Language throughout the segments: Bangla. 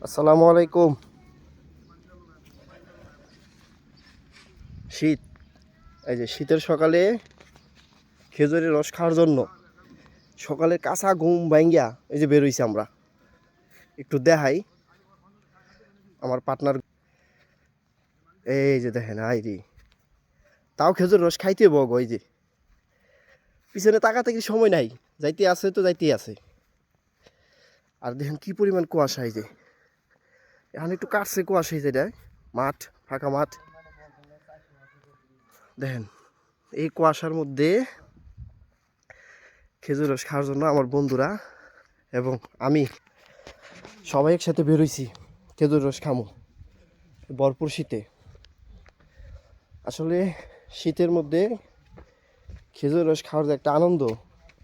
আসসালামু আলাইকুম। শীত, এই যে শীতের সকালে খেজুরের রস খাওয়ার জন্য সকালে কাঁচা ঘুম ভাঙ্গিয়া এই যে বেরোইছি আমরা। একটু দেখাই আমার পার্টনার, এই যে দেখেন আইরি, তাও খেজুর রস খাইতে বগ। ওই যে পিছনে তাকাতাকি সময় নাই, যাইতে আছে তো যাইতেই আছে। আর দেখেন কি পরিমাণ কুয়াশা, এই যে এখন একটু কাটছে কুয়াশা, এই যে মাঠ, ফাঁকা মাঠ। দেখেন এই কুয়াশার মধ্যে খেজুর রস খাওয়ার জন্য আমার বন্ধুরা এবং আমি সবাই একসাথে বেরোইছি খেজুর রস খামো ভরপুর শীতে। আসলে শীতের মধ্যে খেজুর রস খাওয়ার যে একটা আনন্দ,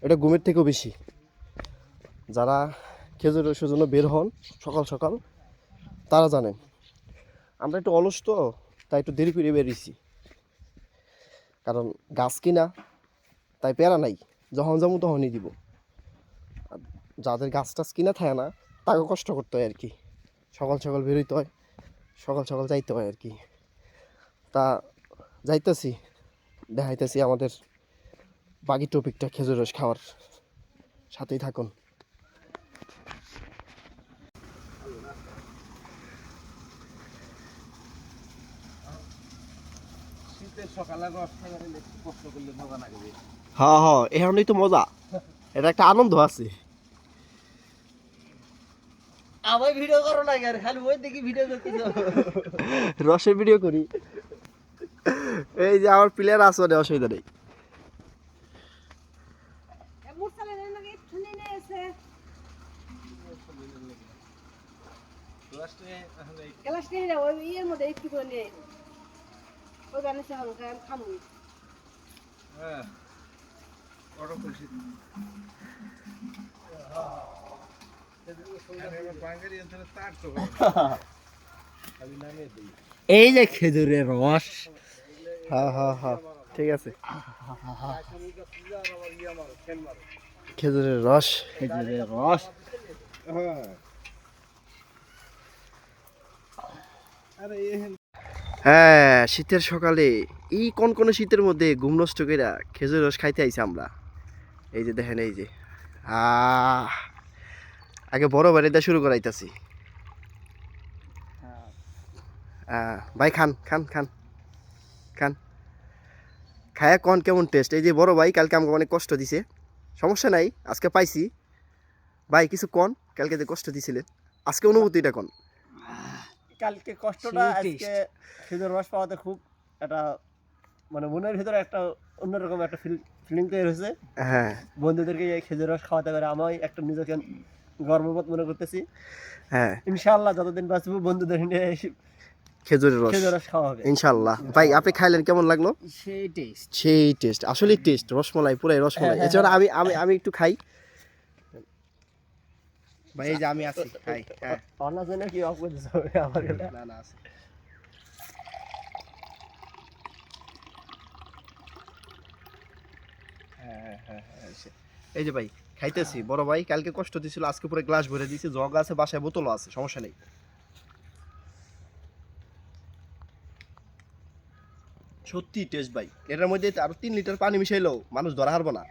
এটা ঘুমের থেকেও বেশি। যারা খেজুর রসের জন্য বের হন সকাল সকাল তারা জানেন। আমরা একটু অলস তো, তাই একটু দেরি করে বেরিয়েছি, কারণ গাছ কিনা, তাই প্যারা নাই, যখন যাবো তখনই দিব। আর যাদের গাছ টাছ কিনা থাকে না তাকে কষ্ট করতে হয় আর কি, সকাল সকাল বেরোইতে হয়, সকাল সকাল যাইতে হয় আর কি। তা যাইতেছি, দেখাইতেছি আমাদের বাকি টপিকটা খেজুর রস খাওয়ার, সাথেই থাকুন। হ্যাঁ হ্যাঁ, এখানেই তো মজা, এটা একটা আনন্দ আছে। আমার ভিডিও করো না আর খালি ওই দেখি ভিডিও করতেছো। রসের ভিডিও করি, এই যে আমার প্লেয়ার আছে, অসুবিধা নেই। এই যে খেজুরের রস, হ্যাঁ হ্যাঁ হ্যাঁ, ঠিক আছে। খেজুরের রস, খেজুরের রস। হ্যাঁ শীতের সকালে এই কনকনে শীতের মধ্যে ঘুম নষ্ট করে খেজুর রস খাইতে আইছি আমরা। এই যে দেখেন, এই যে আগে বড় বাড়িতে শুরু করাইতেছি। ভাই খান খান খান খান, খায়া কন কেমন টেস্ট। এই যে বড় ভাই কালকে আমাকে অনেক কষ্ট দিছে, সমস্যা নাই, আজকে পাইছি। ভাই কিছু কন, কালকে যে কষ্ট দিছিলেন, আজকে অনুভূতিটা কন। কালকে কষ্টটা, আজকে খেজুর রস পাওয়াতে খুব একটা মানে মনের ভিতরে একটা অন্যরকম একটা ফিলিং তৈরি হয়েছে। হ্যাঁ, বন্ধুদেরকে এই খেজুর রস খাওয়াতে পারে আমি একটা নিজেকে গর্ববোধ মনে করতেছি। হ্যাঁ ইনশাআল্লাহ যতদিন বাঁচবো বন্ধুদের নিয়ে খেজুরের রস খেজুর রস খাওয়া হবে ইনশাল্লাহ। ভাই আপনি খাইলেন, কেমন লাগলো? সেই টেস্ট, সেই টেস্ট, আসলে টেস্ট, রসমালাই, পুরাই রসমালাই। এছাড়া আমি আমি আমি একটু খাই ভাই, এই যে আমি আছি, খাই। হ্যাঁ, অন্য জন্য কি অফ করতে হবে আমার গেলে না না আছে। হ্যাঁ হ্যাঁ হ্যাঁ, এই যে ভাই খাইতেছি। বড় ভাই কালকে কষ্ট দিছিল, আজকে পুরো গ্লাস ভরে দিয়েছি, জগ আছে বাসায়, বোতলও আছে, সমস্যা নেই। সত্যি টেস্ট ভাই, এটার মধ্যে আরো 3 লিটার পানি মিশাইলেও মানুষ ধরা হারবো না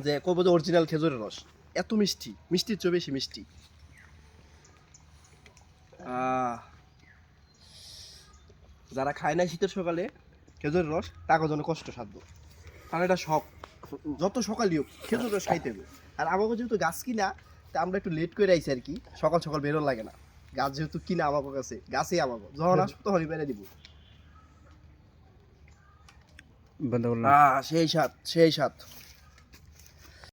যে কব যে অরিজিনাল খেজুরের রস। এত মিষ্টি, মিষ্টির চেয়ে বেশি মিষ্টি। যারা খায় না শীতের সকালে খেজুরের রস, তাকে জন্য কষ্টসাধ্য, কারণ এটা শখ। যত সকালই হোক খেজুর রস খাইতে হবে। আর আমাকে যেহেতু গাছ কিনা, তা আমরা একটু লেট করে আইছি আর কি, সকাল সকাল বেরোন লাগে না। গাছ যেহেতু কিনা আমাকে কাছে, গাছেই আমাকে যখন আসবো তখনই বেড়ে দিব। সেই সাত, সেই সাত।